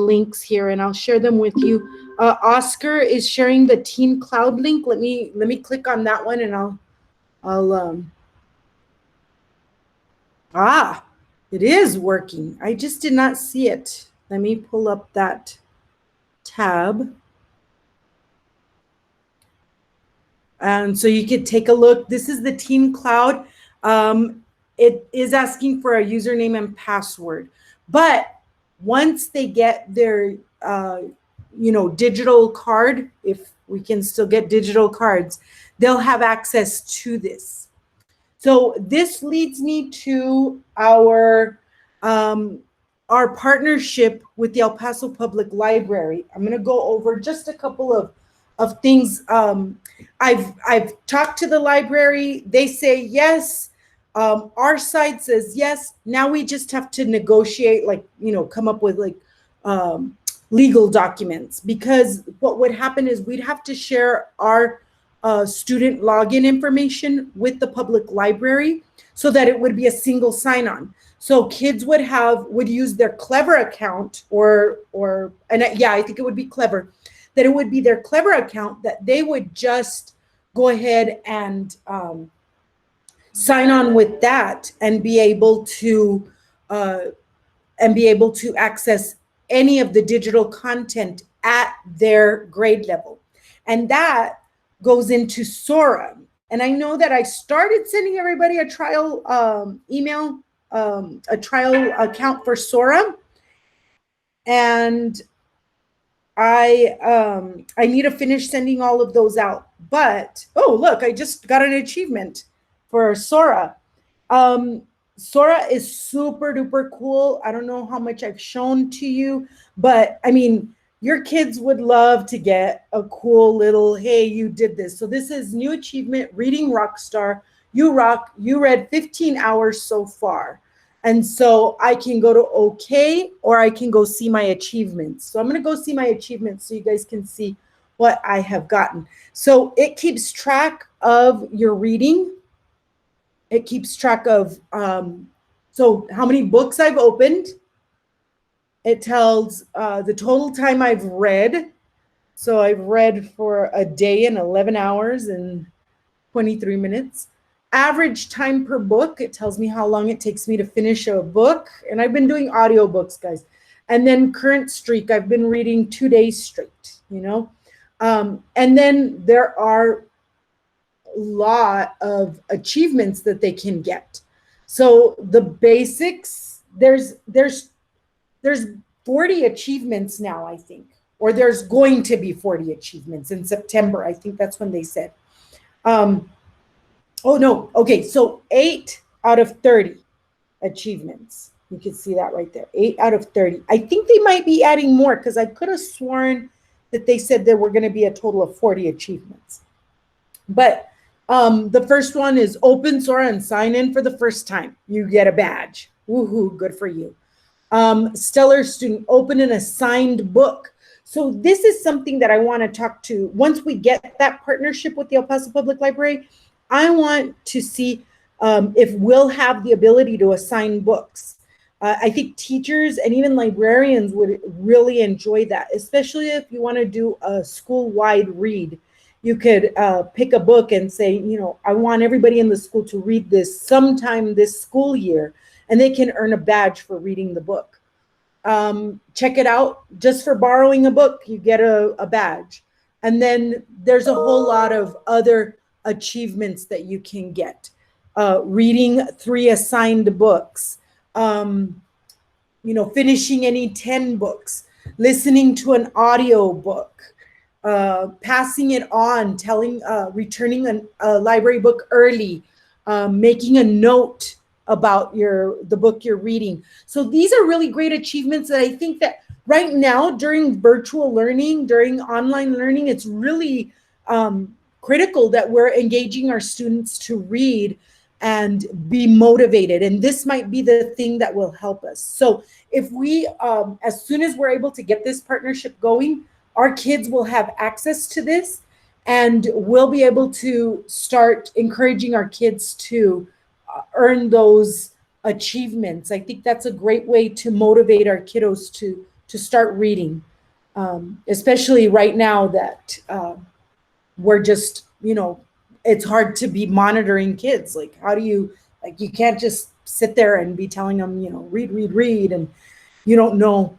links here, and I'll share them with you. Oscar is sharing the Team Cloud link. Let me click on that one, and it is working. I just did not see it. Let me pull up that tab. And so you could take a look. This is the Team Cloud. It is asking for a username and password, but once they get their digital card, if we can still get digital cards, they'll have access to this. So this leads me to our partnership with the El Paso Public Library. I'm going to go over just a couple of things. I've talked to the library. They say yes. Our side says yes. Now we just have to negotiate, come up with legal documents, because what would happen is we'd have to share our student login information with the public library so that it would be a single sign-on. So kids would use their Clever account I think it would be Clever, that it would be their Clever account that they would just go ahead and sign on with that and be able to access any of the digital content at their grade level. And that goes into Sora. And I know that I started sending everybody a trial email, a trial account for Sora. And I need to finish sending all of those out. But, oh, look, I just got an achievement for Sora. Sora is super duper cool. I don't know how much I've shown to you, but I mean, your kids would love to get a cool little, hey, you did this. So this is new achievement, Reading Rockstar. You rock, you read 15 hours so far. And so I can go to OK, or I can go see my achievements. So I'm going to go see my achievements so you guys can see what I have gotten. So it keeps track of your reading. It keeps track of so how many books I've opened. It tells the total time I've read. So I've read for a day in 11 hours and 23 minutes. Average time per book. It tells me how long it takes me to finish a book. And I've been doing audiobooks, guys. And then current streak. I've been reading 2 days straight, and then there are lot of achievements that they can get. So the basics, there's 40 achievements now, I think, or there's going to be 40 achievements in September. I think that's when they said. Oh no, okay, so 8 out of 30 achievements. You can see that right there, 8 out of 30. I think they might be adding more, because I could have sworn that they said there were going to be a total of 40 achievements. But the first one is open Sora and sign in for the first time. You get a badge. Woohoo, good for you. Stellar student, open an assigned book. So this is something that I want to talk to. Once we get that partnership with the El Paso Public Library, I want to see if we'll have the ability to assign books. I think teachers and even librarians would really enjoy that, especially if you want to do a school-wide read. You could pick a book and say, I want everybody in the school to read this sometime this school year, and they can earn a badge for reading the book. Check it out. Just for borrowing a book, you get a badge. And then there's a whole lot of other achievements that you can get. Reading 3 assigned books, finishing any 10 books, listening to an audio book, passing it on, returning a library book early, making a note about the book you're reading. So these are really great achievements that I think that right now during virtual learning, during online learning, it's really critical that we're engaging our students to read and be motivated. And this might be the thing that will help us. So if we, as soon as we're able to get this partnership going, our kids will have access to this, and we'll be able to start encouraging our kids to earn those achievements. I think that's a great way to motivate our kiddos to to start reading, especially right now that we're just, it's hard to be monitoring kids. Like, how do you, like, you can't just sit there and be telling them, read, read, read, and you don't know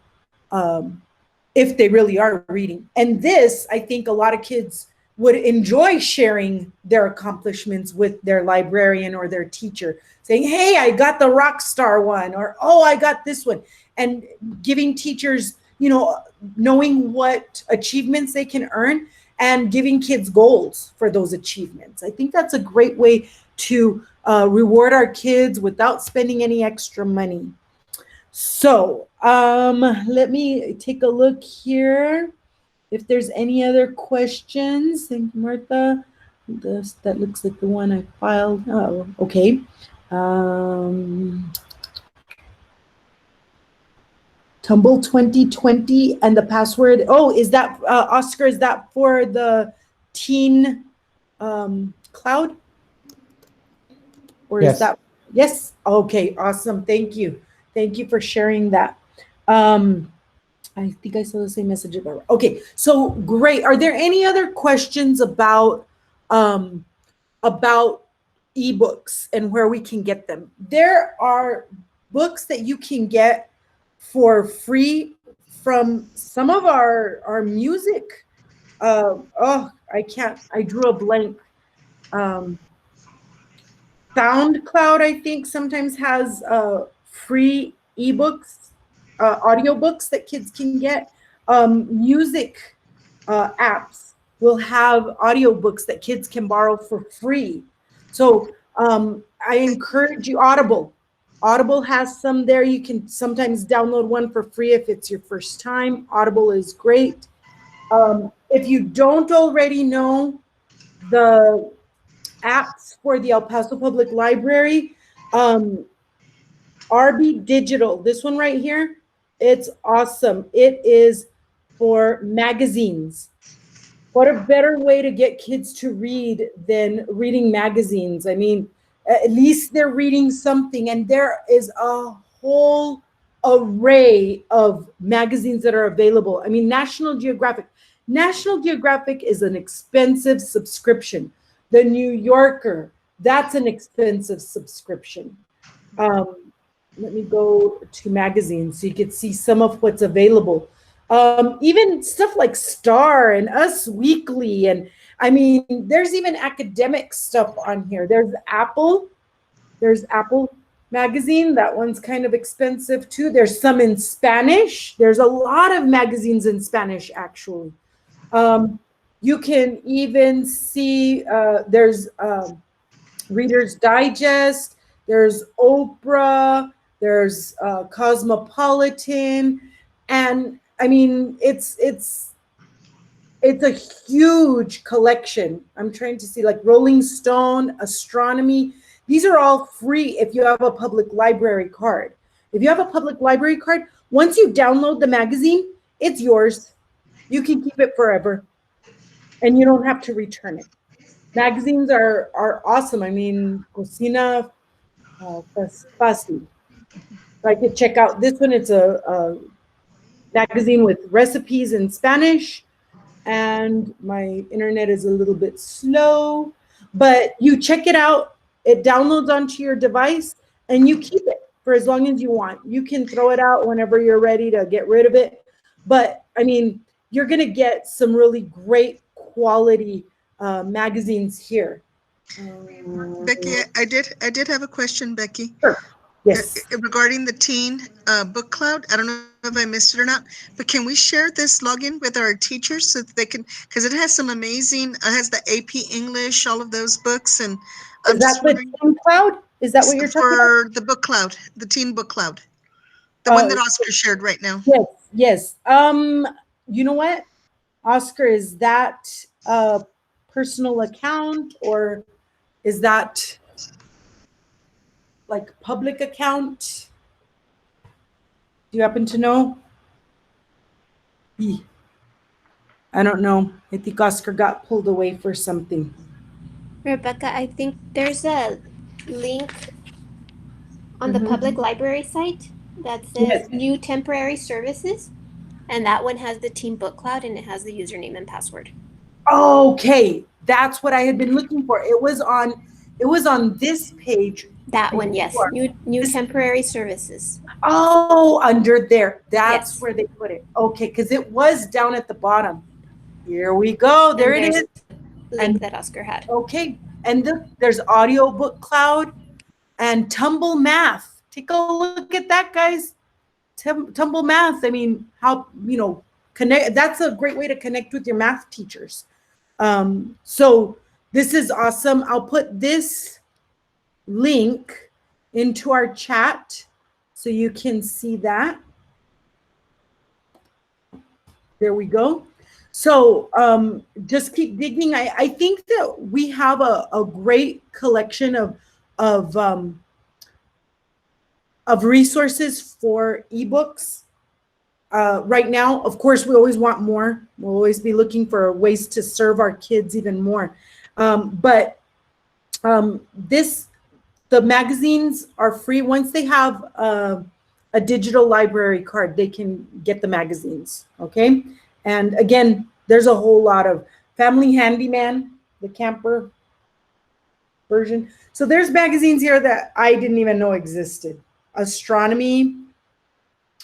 if they really are reading. And this, I think a lot of kids would enjoy sharing their accomplishments with their librarian or their teacher, saying, hey, I got the rock star one, or, oh, I got this one. And giving teachers, knowing what achievements they can earn and giving kids goals for those achievements. I think that's a great way to reward our kids without spending any extra money. So let me take a look here. If there's any other questions, thank you, Martha. That looks like the one I filed. Oh, okay. Tumble 2020 and the password. Oh, is that, Oscar, is that for the teen cloud? Or yes. Is that, yes? Okay, awesome. Thank you. Thank you for sharing that. I think I saw the same message about. Okay, so great. Are there any other questions about eBooks and where we can get them? There are books that you can get for free from some of our music. I drew a blank. SoundCloud, I think, sometimes has free ebooks, audiobooks that kids can get. Music apps will have audiobooks that kids can borrow for free. So I encourage you, Audible. Audible has some there. You can sometimes download one for free if it's your first time. Audible is great. If you don't already know the apps for the El Paso Public Library, RB Digital, this one right here, it's awesome. It is for magazines. What a better way to get kids to read than reading magazines. I mean, at least they're reading something, and there is a whole array of magazines that are available. I mean, National Geographic is an expensive subscription. The New Yorker, that's an expensive subscription. Let me go to magazines so you can see some of what's available. Even stuff like Star and Us Weekly, and I mean, there's even academic stuff on here. There's Apple magazine. That one's kind of expensive too. There's some in Spanish. There's a lot of magazines in Spanish, actually. You can even see there's Reader's Digest, there's Oprah, there's Cosmopolitan, and I mean, it's a huge collection. I'm trying to see, like Rolling Stone, Astronomy. These are all free if you have a public library card. If you have a public library card, once you download the magazine, it's yours. You can keep it forever, and you don't have to return it. Magazines are awesome. I mean, Cocina Fácil. I could check out this one. It's a magazine with recipes in Spanish, and my internet is a little bit slow, but you check it out. It downloads onto your device, and you keep it for as long as you want. You can throw it out whenever you're ready to get rid of it. But I mean, you're going to get some really great quality magazines here. Becky, I did have a question, Becky. Sure. Yes. Regarding the teen book cloud. I don't know if I missed it or not, but can we share this login with our teachers so that they can, because it has some amazing, it has the AP English, all of those books, and is that the teen cloud? Is that what you're talking about? For the book cloud, the teen book cloud, the one that Oscar shared right now. Yes. You know what, Oscar, is that a personal account, or is that like public account? Do you happen to know? I don't know. I think Oscar got pulled away for something. Rebecca, I think there's a link on the public library site that says new temporary services. And that one has the Team Book Cloud and it has the username and password. Okay, that's what I had been looking for. It was on this page. That one, yes. before. New temporary services. Oh, under there. That's Yes. where they put it. Okay, because it was down at the bottom. Here we go. There And it there's is. the link And that Oscar had. okay, and there's audiobook cloud and tumble math. Take a look at that, guys. Tumble math. I mean, how connect. That's a great way to connect with your math teachers. So this is awesome. I'll put this link into our chat so you can see that. There we go. So just keep digging. I think that we have a great collection of resources for eBooks right now. Of course, we always want more. We'll always be looking for ways to serve our kids even more. But the magazines are free. Once they have a digital library card, they can get the magazines, okay? And again, there's a whole lot of Family Handyman, the camper version. So there's magazines here that I didn't even know existed. Astronomy,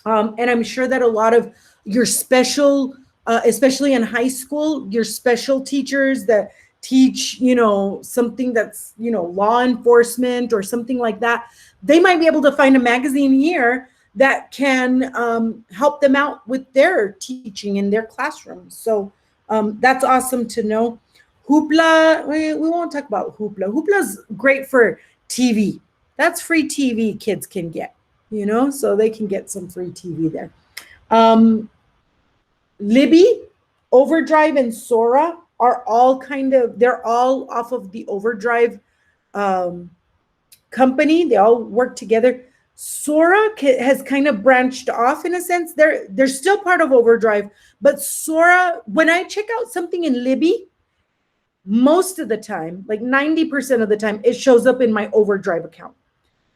and I'm sure that a lot of your special, especially in high school, your special teachers that teach, something that's, law enforcement or something like that, they might be able to find a magazine here that can help them out with their teaching in their classrooms. So that's awesome to know. Hoopla, we won't talk about Hoopla. Hoopla's great for TV. That's free TV kids can get, so they can get some free TV there. Libby, Overdrive, and Sora are all they're all off of the Overdrive company. They all work together. Sora has kind of branched off in a sense. They're still part of Overdrive, but Sora, when I check out something in Libby, most of the time, like 90% of the time, it shows up in my Overdrive account.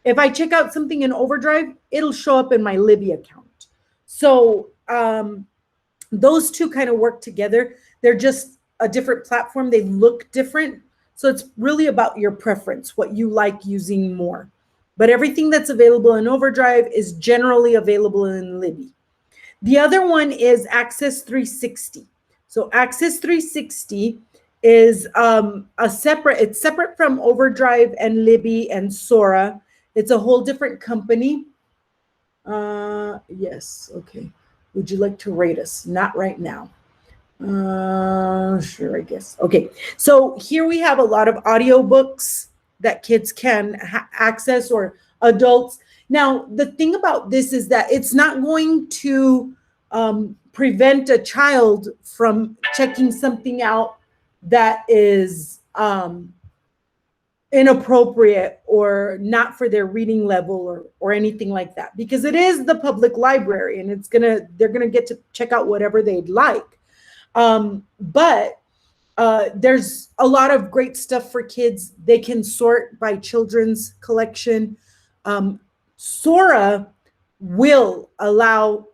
If I check out something in Overdrive, it'll show up in my Libby account. So those two kind of work together. They're just a different platform. They look different. So it's really about your preference, what you like using more. But everything that's available in Overdrive is generally available in Libby. The other one is Access 360. So Access 360 is it's separate from Overdrive and Libby and Sora. It's a whole different company. Yes, okay. Would you like to rate us? Not right now. Sure, I guess. Okay, so here we have a lot of audiobooks that kids can access, or adults. Now, the thing about this is that it's not going to prevent a child from checking something out that is inappropriate or not for their reading level or anything like that, because it is the public library and they're gonna get to check out whatever they'd like. But there's a lot of great stuff for kids. They can sort by children's collection. Sora will allow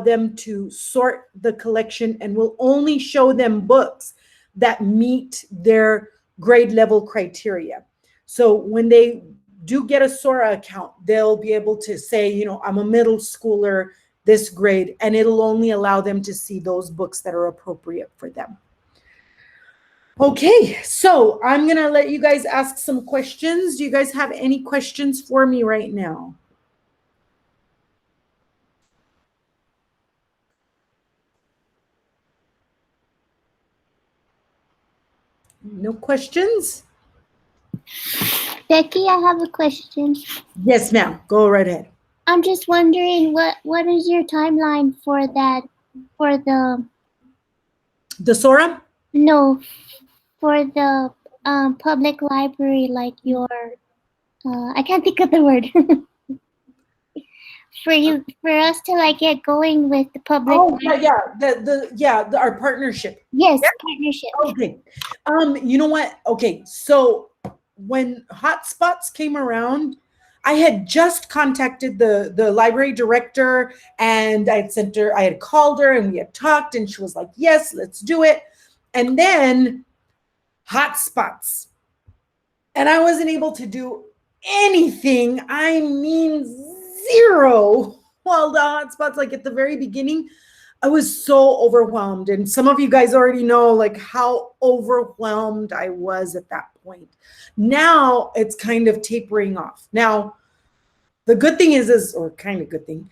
them to sort the collection and will only show them books that meet their grade level criteria. So when they do get a Sora account, they'll be able to say, I'm a middle schooler, this grade, and it'll only allow them to see those books that are appropriate for them. Okay, so I'm gonna let you guys ask some questions. Do you guys have any questions for me right now? No questions? Becky, I have a question. Yes, ma'am. Go right ahead. I'm just wondering what is your timeline for the Sora? No, for the public library, like your I can't think of the word. for us to like get going with the public. Oh yeah, our partnership. Yes, partnership. Okay. You know what? Okay, so when hotspots came around, I had just contacted the library director, and I had called her and we had talked, and she was like, yes, let's do it. And then hotspots. And I wasn't able to do anything. I mean, zero. While the hotspots, like at the very beginning, I was so overwhelmed. And some of you guys already know like how overwhelmed I was at that point. Now it's kind of tapering off. Now, the good thing is, or kind of good thing,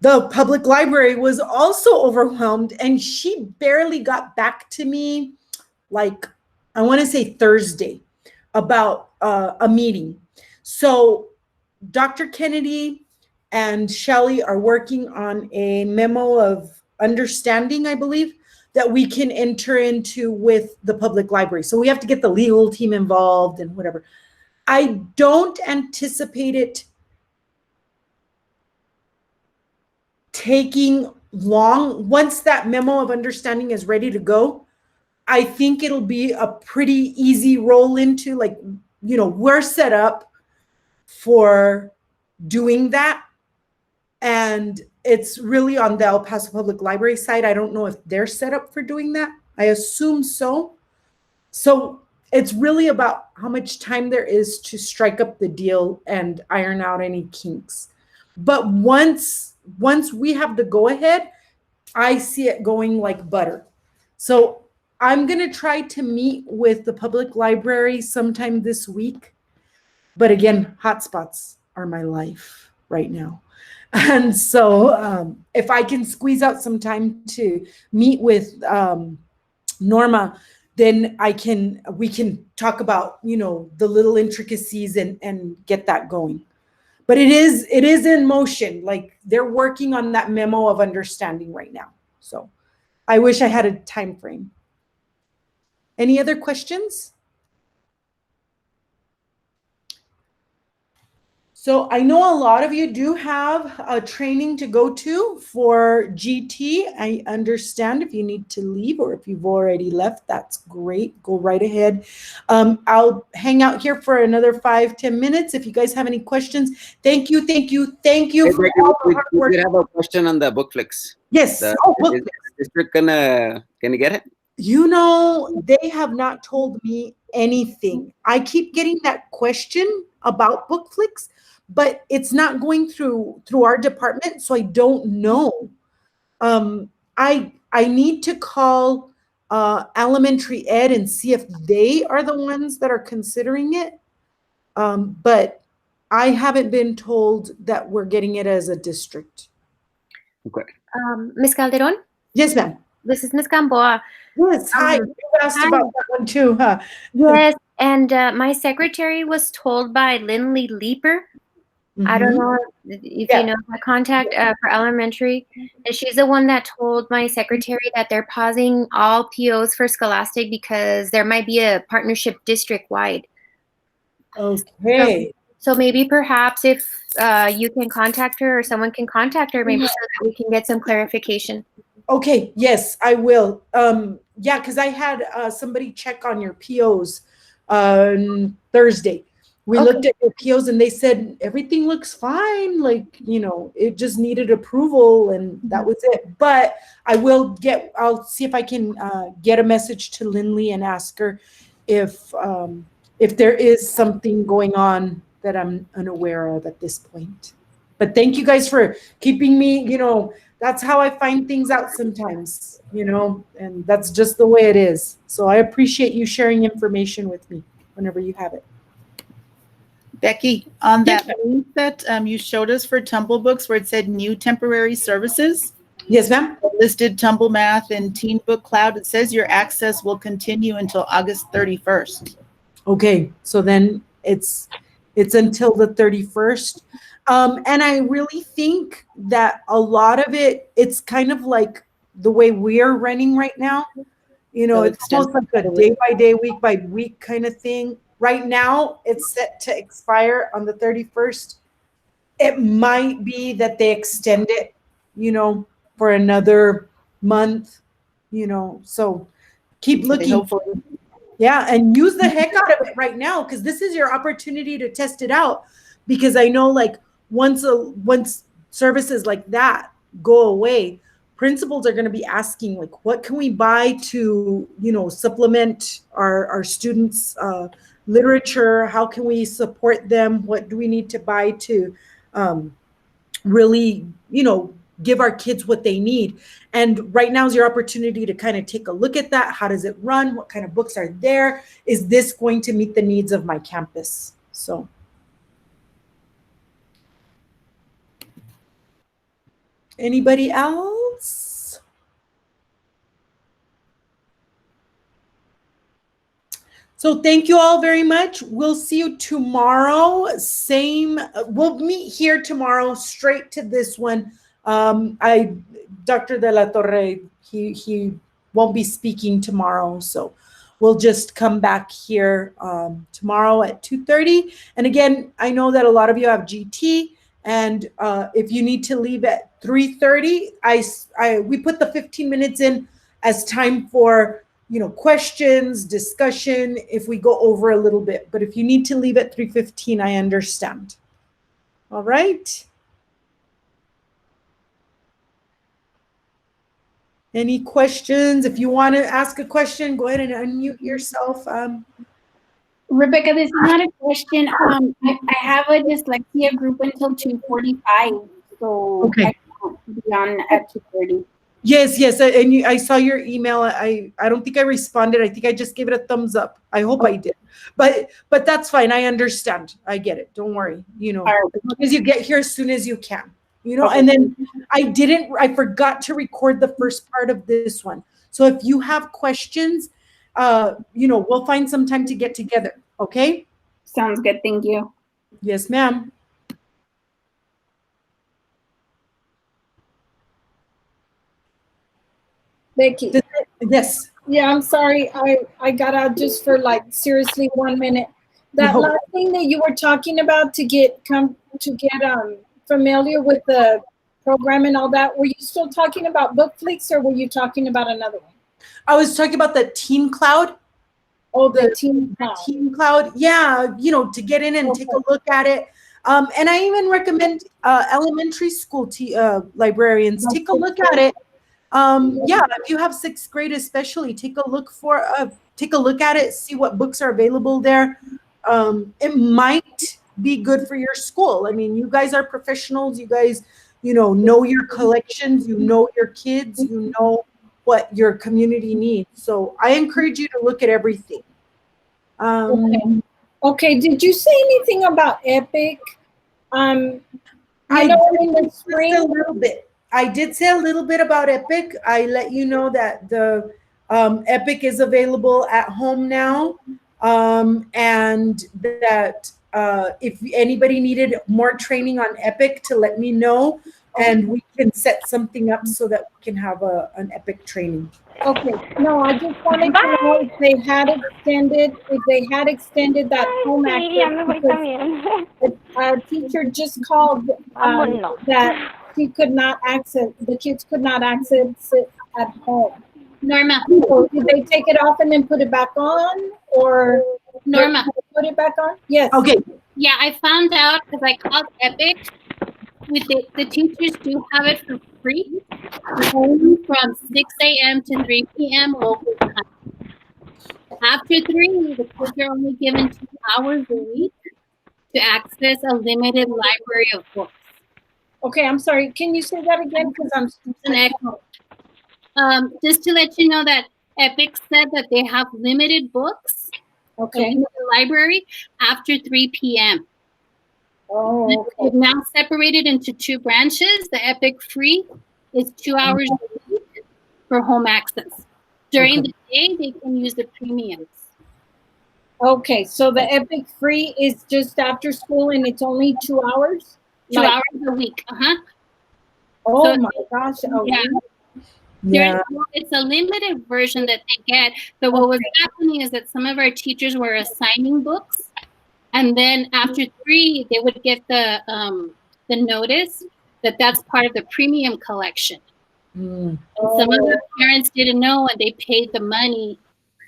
the public library was also overwhelmed, and she barely got back to me, like, I want to say Thursday, about a meeting. So Dr. Kennedy and Shelley are working on a memo of understanding, I believe, that we can enter into with the public library. So we have to get the legal team involved and whatever. I don't anticipate it taking long. Once that memo of understanding is ready to go, I think it'll be a pretty easy roll into, like, you know, we're set up for doing that. And it's really on the El Paso Public Library side. I don't know if they're set up for doing that. I assume so. So it's really about how much time there is to strike up the deal and iron out any kinks. But once we have the go ahead, I see it going like butter. So I'm going to try to meet with the public library sometime this week. But again, hotspots are my life right now. And so if I can squeeze out some time to meet with Norma, then we can talk about, you know, the little intricacies and get that going. But it is in motion. Like, they're working on that memo of understanding right now. So I wish I had a time frame. Any other questions? So I know a lot of you do have a training to go to for GT. I understand if you need to leave, or if you've already left, that's great. Go right ahead. I'll hang out here for another 5-10 minutes. If you guys have any questions, thank you. Hey, For all the hard work. we have a question on the Bookflix. Yes. Is district gonna get it? You know, they have not told me anything. I keep getting that question about Bookflix, but it's not going through our department, so I don't know. I need to call elementary ed and see if they are the ones that are considering it. But I haven't been told that we're getting it as a district. Okay. Ms. Calderon, Yes, ma'am. this is Ms. Gamboa. Yes, hi. You asked Hi. about that one too, huh? Yes, and my secretary was told by Lindley Leeper. I don't know if Yeah. you know my contact for elementary. And she's the one that told my secretary that they're pausing all POs for Scholastic because there might be a partnership district-wide. Okay. So maybe perhaps if you can contact her or someone can contact her, maybe so that we can get some clarification. Okay, yes, I will. Yeah, because I had somebody check on your POs on Thursday. We looked at your POs and they said everything looks fine. Like, you know, it just needed approval and that was it. But I'll see if I can get a message to Lindley and ask her if there is something going on that I'm unaware of at this point. But thank you guys for keeping me, you know, that's how I find things out sometimes, you know, and that's just the way it is. So I appreciate you sharing information with me whenever you have it. Becky, on that link that you showed us for Tumble Books where it said new temporary services, Yes, ma'am. listed Tumble Math and Teen Book Cloud, it says your access will continue until August 31st. Okay, so then it's until the 31st. And I really think that a lot of it's kind of like the way we're running right now. You know, So it's almost like a day by day, week by week kind of thing. Right now, it's set to expire on the 31st. It might be that they extend it, you know, for another month, you know, so keep looking. Hopefully. Yeah, and use the heck out of it right now, because this is your opportunity to test it out. because I know like once services like that go away, principals are going to be asking like, what can we buy to, supplement our students' literature? How can we support them? What do we need to buy to really, give our kids what they need? And right now is your opportunity to kind of take a look at that. How does it run? What kind of books are there? Is this going to meet the needs of my campus? So. Anybody else? So thank you all very much. We'll see you tomorrow. We'll meet here tomorrow, straight to this one. Dr. De La Torre, he won't be speaking tomorrow, so we'll just come back here tomorrow at 2:30. And again, I know that a lot of you have GT, and if you need to leave at 3:30, we put the 15 minutes in as time for questions, discussion, if we go over a little bit. But if you need to leave at 3:15, I understand. All right. Any questions? If you want to ask a question, go ahead and unmute yourself. Rebecca, this is not a question. I have a dyslexia group until 2:45, so Okay. I can't be on at 2:30. Yes, and I saw your email. I don't think I responded. I think I just gave it a thumbs up. I hope I did, but that's fine. I understand. I get it. Don't worry. As long as you get here as soon as you can. Okay. And then I forgot to record the first part of this one. So if you have questions, we'll find some time to get together. Okay. Sounds good. Thank you. Yes, ma'am. Becky. Yes. Yeah, I'm sorry. I got out just for seriously 1 minute. That No. last thing that you were talking about to get familiar with the program and all that, were you still talking about BookFlix or were you talking about another one? I was talking about the Team Cloud. Oh, the Team Cloud. Team Cloud. Yeah, to get in and take a look at it. And I even recommend elementary school librarians take a look at it. If you have 6th grade especially, take a look at it, see what books are available there. It might be good for your school. I mean, you guys are professionals. You guys, know your collections, your kids, what your community needs. So I encourage you to look at everything. Okay. Did you say anything about Epic? In the spring, a little bit. I did say a little bit about Epic. I let you know that the Epic is available at home now, and that if anybody needed more training on Epic, to let me know, and we can set something up so that we can have an Epic training. Okay. No, I just wanted to know if they had extended that home access, because our teacher just called that the kids could not access it at home. Norma. So did they take it off and then put it back on, or Norma. put it back on? Yes. Okay. Yeah, I found out because I called Epic. The teachers do have it for free, only from 6 a.m. to 3 p.m. local time. After 3, the kids are only given 2 hours a week to access a limited library of books. Okay, I'm sorry. Can you say that again? Because I'm an echo. Just to let you know that Epic said that they have limited books in the library after 3 p.m. Oh, okay. They've now separated into 2 branches. The Epic Free is 2 hours a week for home access. During the day, they can use the premiums. Okay, so the Epic Free is just after school and it's only 2 hours? 2 hours a week. Oh So, my gosh. Yeah. It's a limited version that they get. But what was happening is that some of our teachers were assigning books. And then after 3, they would get the notice that that's part of the premium collection. And some of the parents didn't know, and they paid the money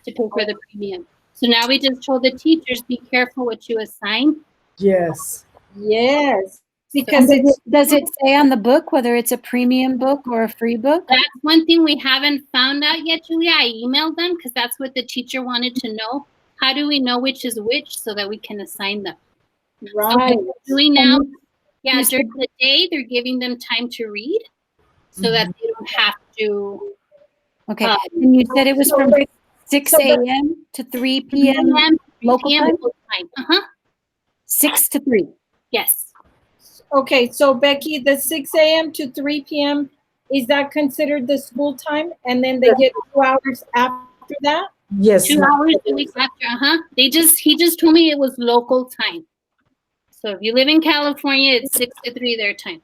to pay for the premium. So now we just told the teachers, be careful what you assign. Yes. Yes, because Does it's does it say on the book whether it's a premium book or a free book? That's one thing we haven't found out yet, Julia. I emailed them because that's what the teacher wanted to know. How do we know which is which so that we can assign them? right. So what we're doing now, you yeah, said- during the day, they're giving them time to read so that they don't have to. Okay, and you said it was from 6 so the- a.m. to 3 p.m. local time? Uh-huh. 6 to 3. Yes. Okay, so Becky, the 6 a.m. to 3 p.m., is that considered the school time? And then they get 2 hours after that? Yes. 2 hours a week after. He just told me it was local time. So if you live in California, it's 6 to 3 their time.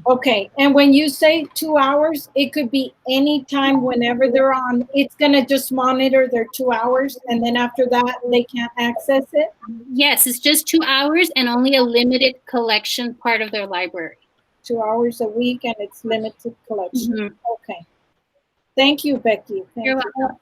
Okay, and when you say 2 hours, it could be any time whenever they're on. It's gonna just monitor their 2 hours, and then after that, they can't access it? Yes, it's just 2 hours and only a limited collection part of their library. 2 hours a week, and it's limited collection. Mhm. Okay. Thank you, Becky. Thank You're you. welcome.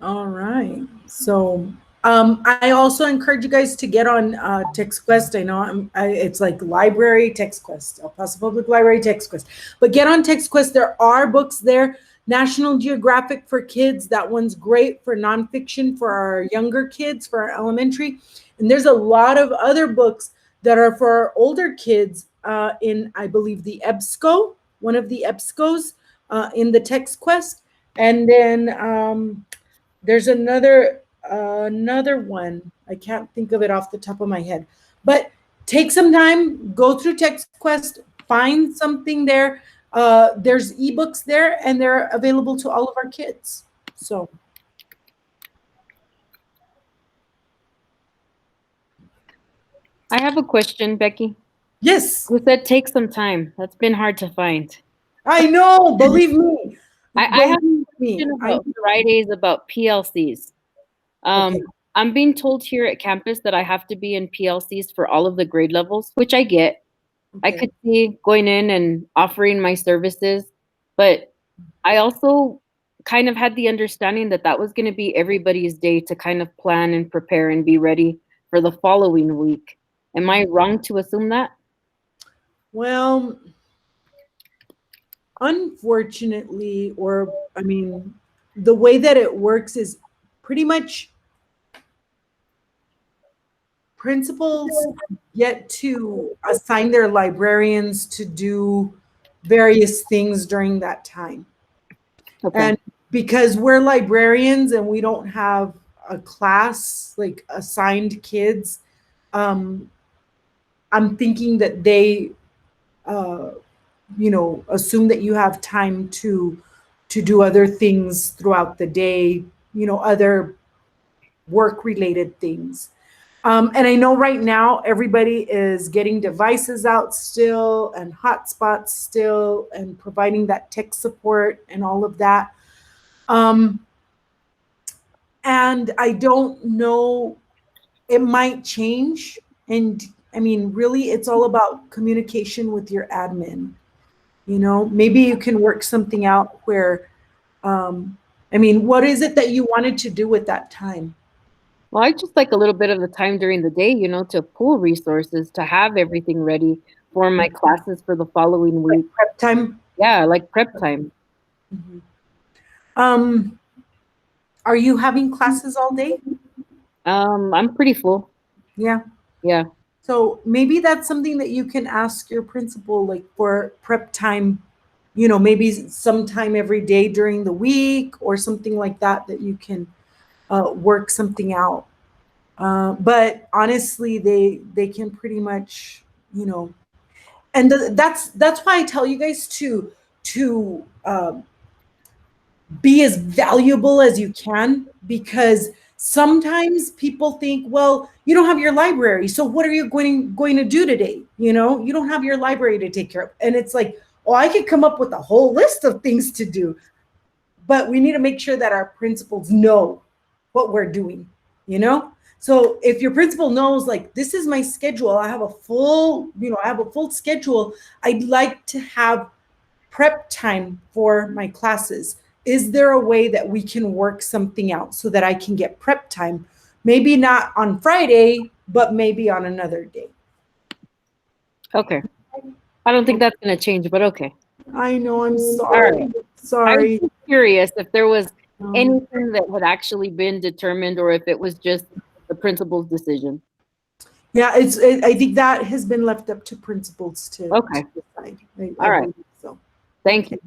All right. So I also encourage you guys to get on TextQuest. I know it's like library TextQuest, El Paso Public Library TextQuest. But get on TextQuest. There are books there. National Geographic for kids. That one's great for nonfiction for our younger kids, for our elementary. And there's a lot of other books that are for our older kids in, I believe, the EBSCO, one of the EBSCOs in the TextQuest. And then there's another one. I can't think of it off the top of my head. But take some time, go through TextQuest, find something there. There's eBooks there, and they're available to all of our kids. So. I have a question, Becky. Yes. You said take some time. That's been hard to find. I know, believe me. I have a question about Fridays about PLCs. Okay. I'm being told here at campus that I have to be in PLCs for all of the grade levels, which I get. I Okay. could see going in and offering my services, but I also kind of had the understanding that that was going to be everybody's day to kind of plan and prepare and be ready for the following week. Am I wrong to assume that? Well, unfortunately, or I mean, the way that it works is pretty much principals get to assign their librarians to do various things during that time. Okay. And because we're librarians and we don't have a class like assigned kids, I'm thinking that they assume that you have time to do other things throughout the day, other work related things. And I know right now everybody is getting devices out still and hotspots still and providing that tech support and all of that. And I don't know, it might change. And I mean, really, it's all about communication with your admin. Maybe you can work something out where, what is it that you wanted to do with that time? Well, I just like a little bit of the time during the day, to pull resources, to have everything ready for my classes for the following week. Like prep time? Yeah, like prep time. Mm-hmm. Are you having classes all day? I'm pretty full. Yeah. Yeah. So maybe that's something that you can ask your principal, like for prep time, maybe sometime every day during the week or something like that you can work something out. But honestly, they can pretty much, and that's why I tell you guys to be as valuable as you can, because sometimes people think, well, you don't have your library, so what are you going to do today? You don't have your library to take care of. And it's like, oh, I could come up with a whole list of things to do, but we need to make sure that our principals know what we're doing. So if your principal knows, like, this is my schedule, I have a full schedule, I'd like to have prep time for my classes. is there a way that we can work something out so that I can get prep time? Maybe not on Friday, but maybe on another day. Okay. I don't think that's going to change, but okay. I know, I'm All sorry. right. I Sorry. was just curious if there was Um, anything that had actually been determined or if it was just the principal's decision. Yeah, I think that has been left up to principals to Okay. decide. All right. believe so. Thank you.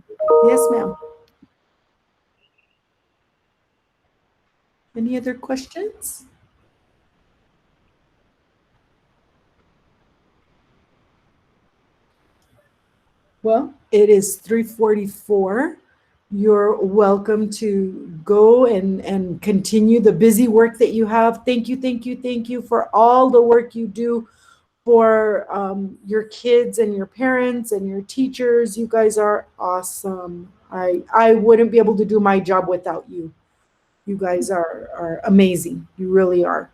Yes, ma'am. Any other questions? Well, it is 3:44. You're welcome to go and continue the busy work that you have. Thank you, thank you, thank you for all the work you do for your kids and your parents and your teachers. You guys are awesome. I wouldn't be able to do my job without you. You guys are amazing. You really are.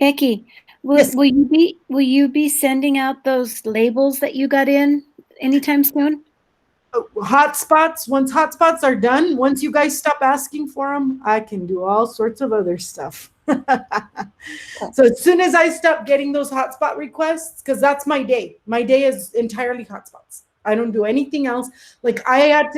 Becky, Yes. will you be sending out those labels that you got in anytime soon? Hotspots, once hotspots are done, once you guys stop asking for them, I can do all sorts of other stuff. So as soon as I stop getting those hotspot requests, because that's my day is entirely hotspots. I don't do anything else. Like I had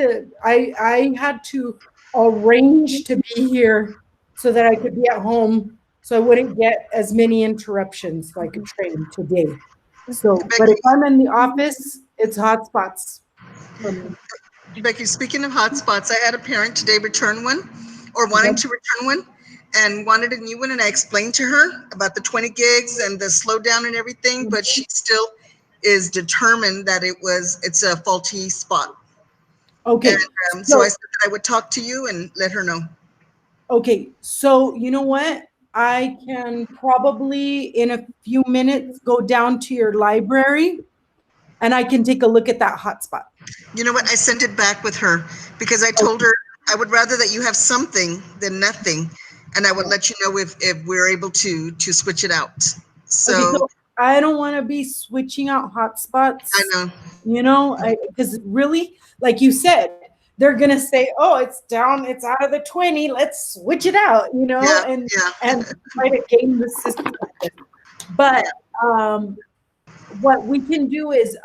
to arrange to be here so that I could be at home so I wouldn't get as many interruptions so I could train today. So, but if I'm in the office, it's hotspots. Becky, speaking of hotspots, I had a parent today return one or wanting to return one and wanted a new one. And I explained to her about the 20 gigs and the slowdown and everything, but she still is determined that it's a faulty spot. Okay. And so I said that I would talk to you and let her know. Okay. So you know what? I can probably in a few minutes go down to your library and I can take a look at that hotspot. You know what? I sent it back with her because I told her I would rather that you have something than nothing. And I would let you know if we're able to switch it out. So I don't want to be switching out hotspots. I know. You know, because really, like you said, they're gonna say, "Oh, it's down, it's out of the 20. Let's switch it out." You know, and try to game the system. But what we can do is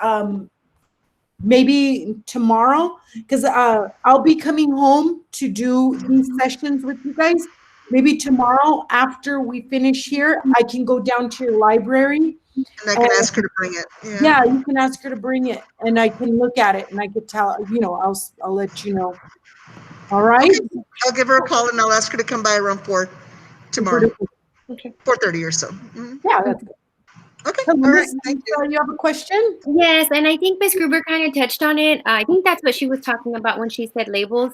maybe tomorrow, because I'll be coming home to do these sessions with you guys. Maybe tomorrow after we finish here, I can go down to your library. And I can ask her to bring it. Yeah, you can ask her to bring it and I can look at it and I could tell, I'll let you know. All right. Okay. I'll give her a call and I'll ask her to come by around 4 tomorrow. Okay. 4:30 or so. Mm-hmm. Yeah, that's good. Okay. All right. Thank you. You have a question? Yes, and I think Ms. Gruber kind of touched on it. I think that's what she was talking about when she said labels.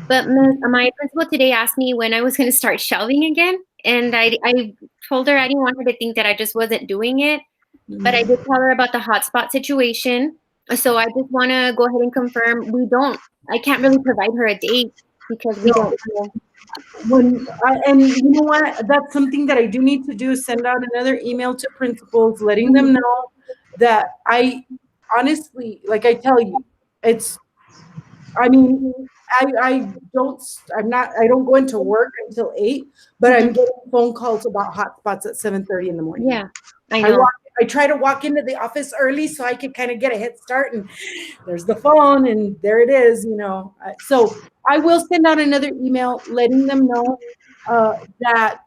But my principal today asked me when I was going to start shelving again. And I told her I didn't want her to think that I just wasn't doing it. But I did tell her about the hotspot situation. So I just want to go ahead and confirm I can't really provide her a date because we don't know. And you know what? That's something that I do need to do is send out another email to principals, letting them know that I honestly, like I tell you, I don't go into work until 8, but I'm getting phone calls about hotspots at 7:30 in the morning. Yeah, I know. I try to walk into the office early so I can kind of get a head start and there's the phone and there it is, So I will send out another email letting them know that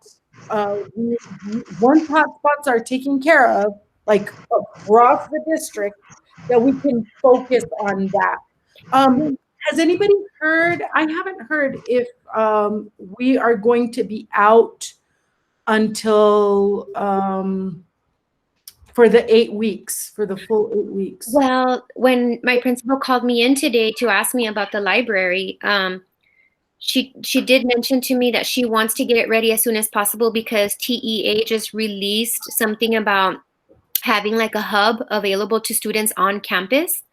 once hotspots are taken care of, like across the district, that we can focus on that. Has anybody heard? I haven't heard if we are going to be out until for the 8 weeks, for the full 8 weeks. Well, when my principal called me in today to ask me about the library, she did mention to me that she wants to get it ready as soon as possible because TEA just released something about having like a hub available to students on campus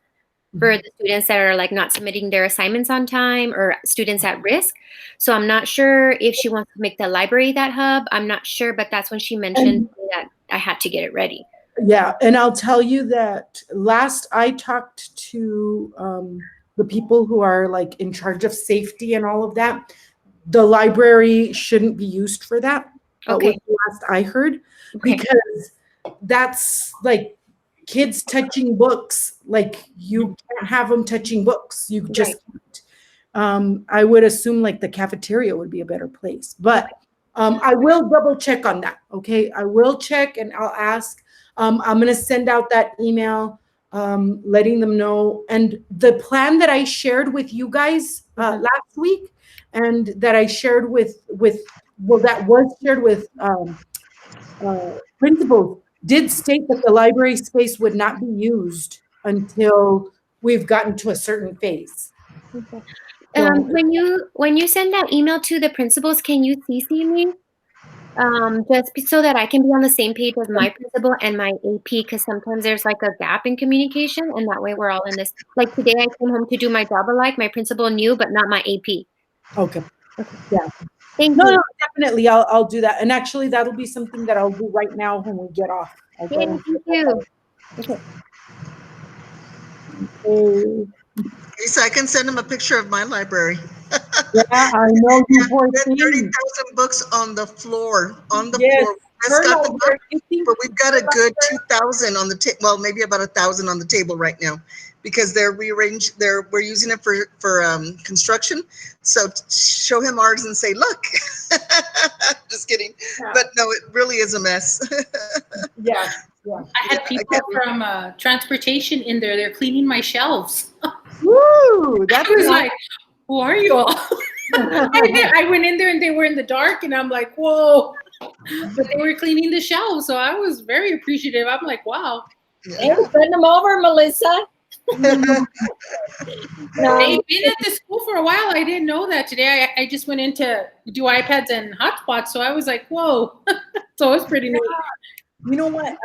for the students that are like not submitting their assignments on time or students at risk. So I'm not sure if she wants to make the library that hub. I'm not sure, but that's when she mentioned that I had to get it ready. Yeah, and I'll tell you that last I talked to the people who are like in charge of safety and all of that, the library shouldn't be used for that. That was Okay. the last I heard, Okay. because that's like kids touching books. Like you can't have them touching books. You just can't. I would assume like the cafeteria would be a better place, but I will double check on that. Okay, I will check and I'll ask. I'm gonna send out that email, letting them know. And the plan that I shared with you guys last week, and that I shared with well, that was shared with principals, did state that the library space would not be used until we've gotten to a certain phase. Okay. So, When you send that email to the principals, can you CC me? So that I can be on the same page as my principal and my AP, because sometimes there's like a gap in communication, and that way we're all in this. Like today, I came home to do my job alike. My principal knew, but not my AP. okay. Okay. Yeah. Thank No, you. no, definitely. I'll do that. And actually, that'll be something that I'll do right now when we get off. I'll go Yay, and thank you. Okay. say, Lisa, I can send them a picture of my library. yeah, I know you poor There's thing. 30,000 books on the floor. On the Yes, floor. We her just got them library, up, you think but we've got a her good library- 2,000 on the table. Well, maybe about 1,000 on the table right now, because they're rearranged. We're using it for construction. So show him ours and say, look. Just kidding. Yeah. But no, it really is a mess. Yeah, yeah. I had people from transportation in there. They're cleaning my shelves. Woo! That's I was nice. like, who are you all? I went in there and they were in the dark, and I'm like, whoa. But they were cleaning the shelves, so I was very appreciative. I'm like, wow. Hey, send them over, Melissa. No, They've been at the school for a while. I didn't know that. Today I just went in to do iPads and hotspots, so I was like, whoa. So it's pretty neat. You know what?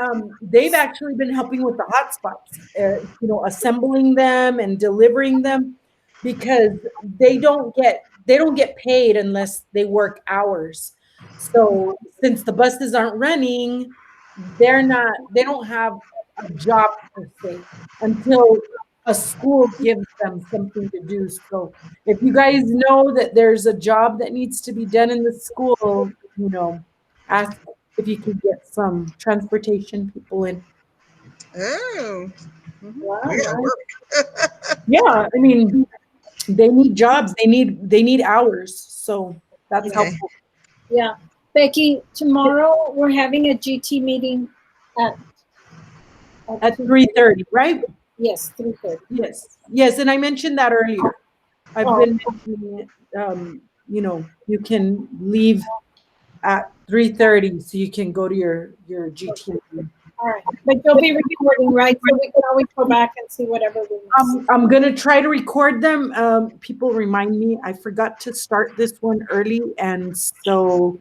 They've actually been helping with the hotspots, you know, assembling them and delivering them, because they don't get paid unless they work hours. So since the buses aren't running, they don't have a job per se until a school gives them something to do. So if you guys know that there's a job that needs to be done in the school, you know, ask if you could get some transportation people in. Oh. Wow. We gotta work. Yeah, I mean, they need jobs. They need hours. So that's Okay. helpful. yeah. Becky, tomorrow we're having a GT meeting at At 3:30, right? Yes, 3:30. Yes, and I mentioned that earlier. I've Oh. been mentioning it. You know, you can leave at 3:30 so you can go to your GT meeting. All right. But you'll be recording, right? So we can always go back and see whatever we missed. I'm gonna try to record them. People remind me I forgot to start this one early, and so